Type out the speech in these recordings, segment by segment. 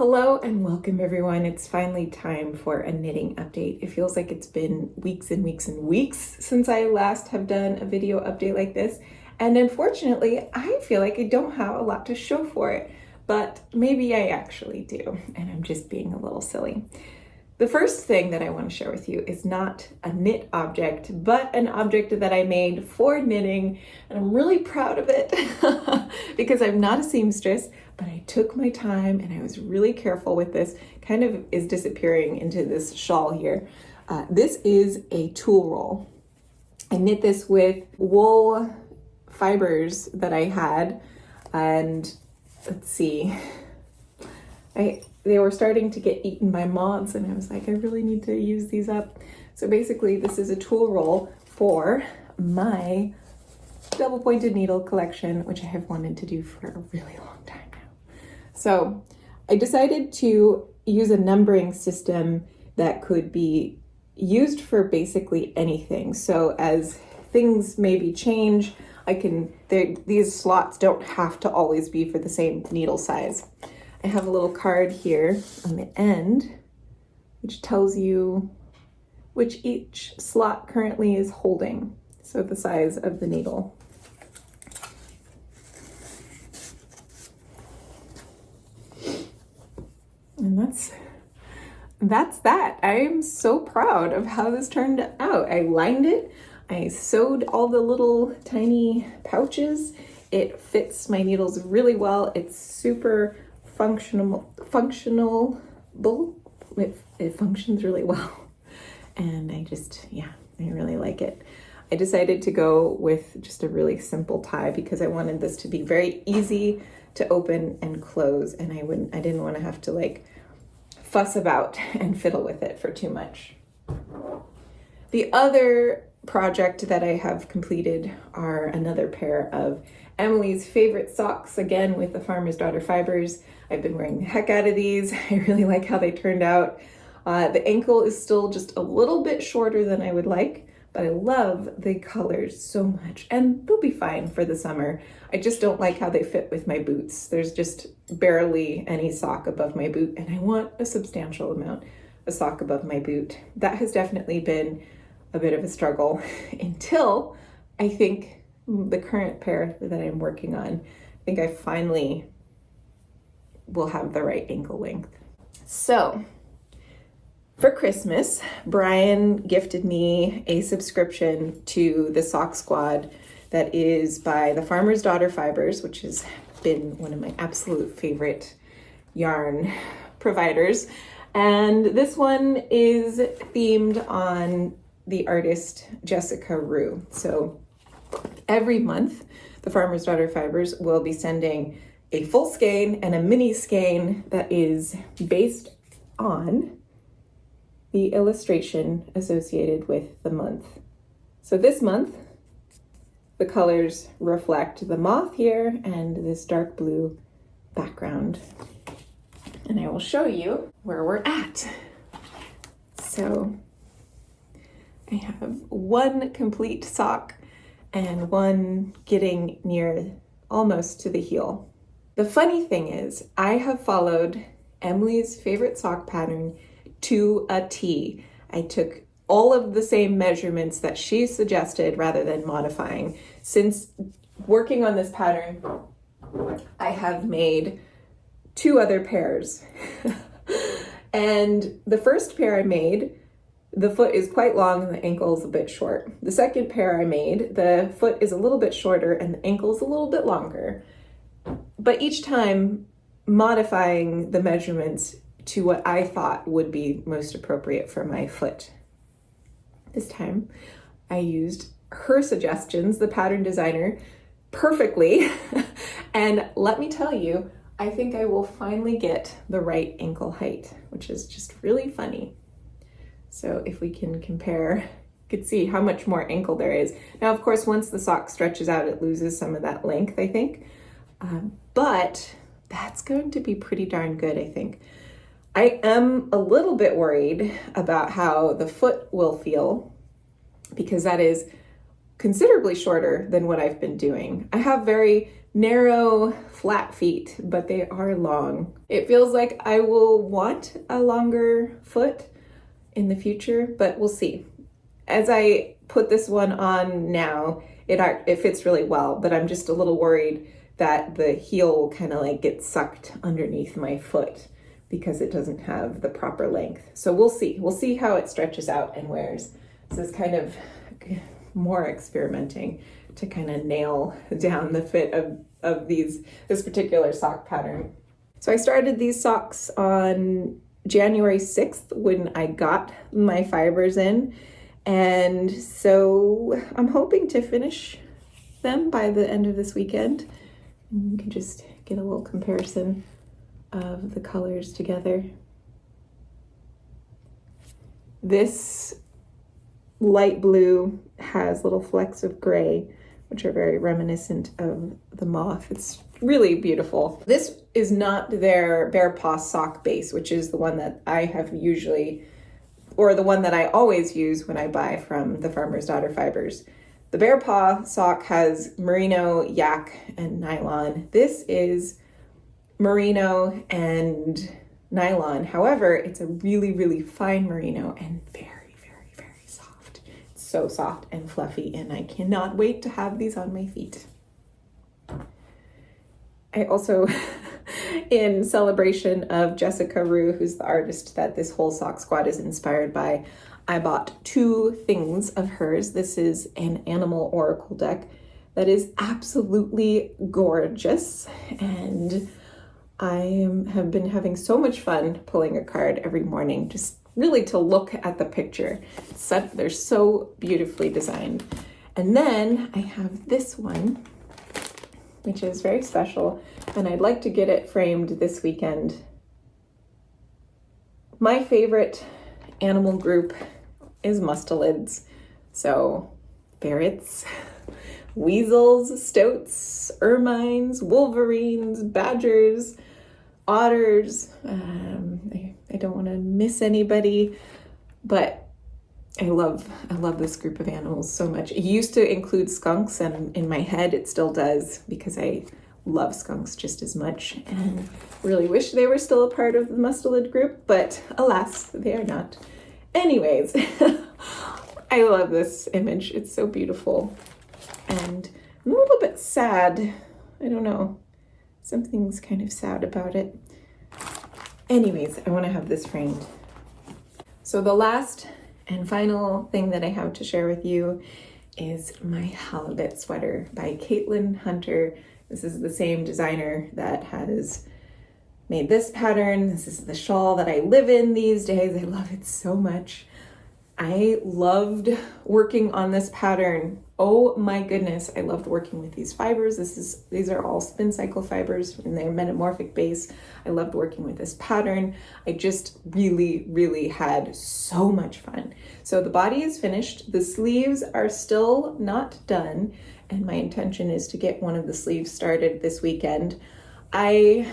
Hello and welcome everyone. It's finally time for a knitting update. It feels like it's been weeks and weeks and weeks since I last have done a video update like this. And unfortunately, I feel like I don't have a lot to show for it, but maybe I actually do. And I'm just being a little silly. The first thing that I want to share with you is not a knit object, but an object that I made for knitting. And I'm really proud of it because I'm not a seamstress, but I took my time and I was really careful with this. Kind of is disappearing into this shawl here. This is a tulle roll. I knit this with wool fibers that I had, and let's see, they were starting to get eaten by moths, and I was like, I really need to use these up. So basically, this is a tulle roll for my double pointed needle collection, which I have wanted to do for a really long time now. So I decided to use a numbering system that could be used for basically anything. So as things maybe change, these slots don't have to always be for the same needle size. I have a little card here on the end, which tells you which each slot currently is holding. So the size of the needle. And that's that. I'm so proud of how this turned out. I lined it. I sewed all the little tiny pouches. It fits my needles really well. It's super functional. It functions really well. And I really like it. I decided to go with just a really simple tie because I wanted this to be very easy to open and close, and I didn't want to have to fuss about and fiddle with it for too much. The other project that I have completed are another pair of Emily's favorite socks, again with the Farmer's Daughter fibers. I've been wearing the heck out of these. I really like how they turned out. The ankle is still just a little bit shorter than I would like, but I love the colors so much, and they'll be fine for the summer. I just don't like how they fit with my boots. There's just barely any sock above my boot, and I want a substantial amount of sock above my boot. That has definitely been a bit of a struggle until I think the current pair that I'm working on, I think I finally will have the right ankle length. So for Christmas, Brian gifted me a subscription to the Sock Squad that is by the Farmer's Daughter Fibers, which has been one of my absolute favorite yarn providers. And this one is themed on the artist Jessica Rue. So every month, the Farmer's Daughter Fibers will be sending a full skein and a mini skein that is based on the illustration associated with the month. So this month, the colors reflect the moth here and this dark blue background. And I will show you where we're at. So I have one complete sock and one getting near almost to the heel. The funny thing is, I have followed Emily's favorite sock pattern to a T. I took all of the same measurements that she suggested rather than modifying. Since working on this pattern, I have made two other pairs. And the first pair I made, the foot is quite long and the ankle is a bit short. The second pair I made, the foot is a little bit shorter and the ankle is a little bit longer. But each time modifying the measurements to what I thought would be most appropriate for my foot. This time I used her suggestions, the pattern designer, perfectly. And let me tell you, I think I will finally get the right ankle height, which is just really funny. So if we can compare, you can see how much more ankle there is. Now, of course, once the sock stretches out, it loses some of that length, I think. But that's going to be pretty darn good, I think. I am a little bit worried about how the foot will feel because that is considerably shorter than what I've been doing. I have very narrow, flat feet, but they are long. It feels like I will want a longer foot in the future, but we'll see. As I put this one on now, it fits really well, but I'm just a little worried that the heel will kind of like get sucked underneath my foot because it doesn't have the proper length. So we'll see. We'll see how it stretches out and wears. This is kind of more experimenting to kind of nail down the fit of this particular sock pattern. So I started these socks on January 6th when I got my fibers in. And so I'm hoping to finish them by the end of this weekend. And you can just get a little comparison of the colors together. This light blue has little flecks of gray, which are very reminiscent of the moth. It's really beautiful. This is not their Bear Paw sock base, which is the one that I have usually, or the one that I always use when I buy from the Farmer's Daughter Fibers. The Bear Paw sock has merino, yak, and nylon. This is merino and nylon. However, it's a really, really fine merino and very, very, very soft. It's so soft and fluffy, and I cannot wait to have these on my feet. I also, in celebration of Jessica Rue, who's the artist that this whole sock squad is inspired by, I bought 2 things of hers. This is an animal oracle deck that is absolutely gorgeous, and I have been having so much fun pulling a card every morning, just really to look at the picture. They're so beautifully designed. And then I have this one, which is very special, and I'd like to get it framed this weekend. My favorite animal group is mustelids. So ferrets, weasels, stoats, ermines, wolverines, badgers, otters. I don't want to miss anybody, but I love this group of animals so much. It used to include skunks, and in my head it still does because I love skunks just as much and really wish they were still a part of the mustelid group, but alas, they are not. Anyways, I love this image. It's so beautiful. And I'm a little bit sad. I don't know. Something's kind of sad about it. Anyways, I want to have this framed. So the last and final thing that I have to share with you is my Halibut Sweater by Caitlin Hunter. This is the same designer that has made this pattern. This is the shawl that I live in these days. I love it so much. I loved working on this pattern. Oh my goodness, I loved working with these fibers. These are all spin cycle fibers and they're metamorphic base. I loved working with this pattern. I just really, really had so much fun. So the body is finished. The sleeves are still not done, and my intention is to get one of the sleeves started this weekend. I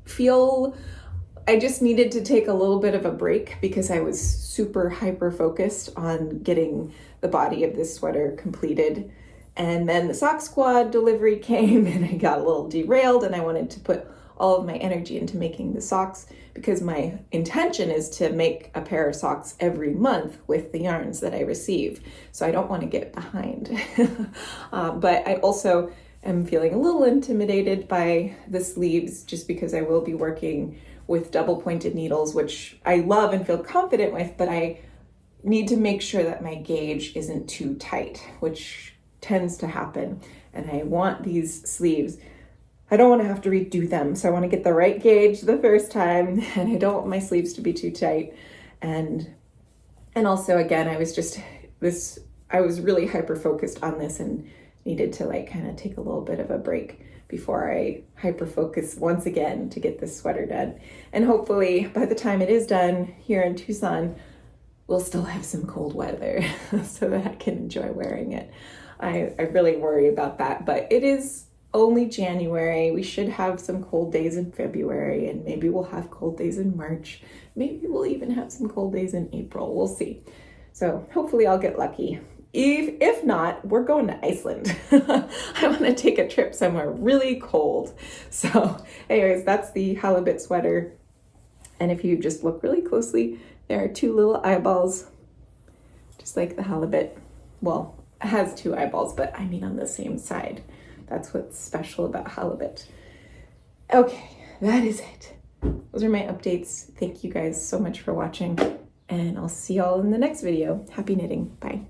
feel I just needed to take a little bit of a break because I was super hyper focused on getting the body of this sweater completed. And then the sock squad delivery came and I got a little derailed, and I wanted to put all of my energy into making the socks because my intention is to make a pair of socks every month with the yarns that I receive. So I don't want to get behind. But I also am feeling a little intimidated by the sleeves just because I will be working with double pointed needles, which I love and feel confident with, but I need to make sure that my gauge isn't too tight, which tends to happen. And I want these sleeves, I don't want to have to redo them. So I want to get the right gauge the first time, and I don't want my sleeves to be too tight. And also, again, I was really hyper focused on this and needed to kind of take a little bit of a break before I hyper focus once again to get this sweater done. And hopefully by the time it is done here in Tucson, we'll still have some cold weather so that I can enjoy wearing it. I really worry about that, but it is only January. We should have some cold days in February, and maybe we'll have cold days in March. Maybe we'll even have some cold days in April. We'll see. So hopefully I'll get lucky. if not, we're going to Iceland. I want to take a trip somewhere really cold. So anyways, that's the halibut sweater. And if you just look really closely, there are two little eyeballs, just like the halibut. Well, it has two eyeballs, but I mean on the same side. That's what's special about halibut. Okay, that is it. Those are my updates. Thank you guys so much for watching, and I'll see y'all in the next video. Happy knitting. Bye.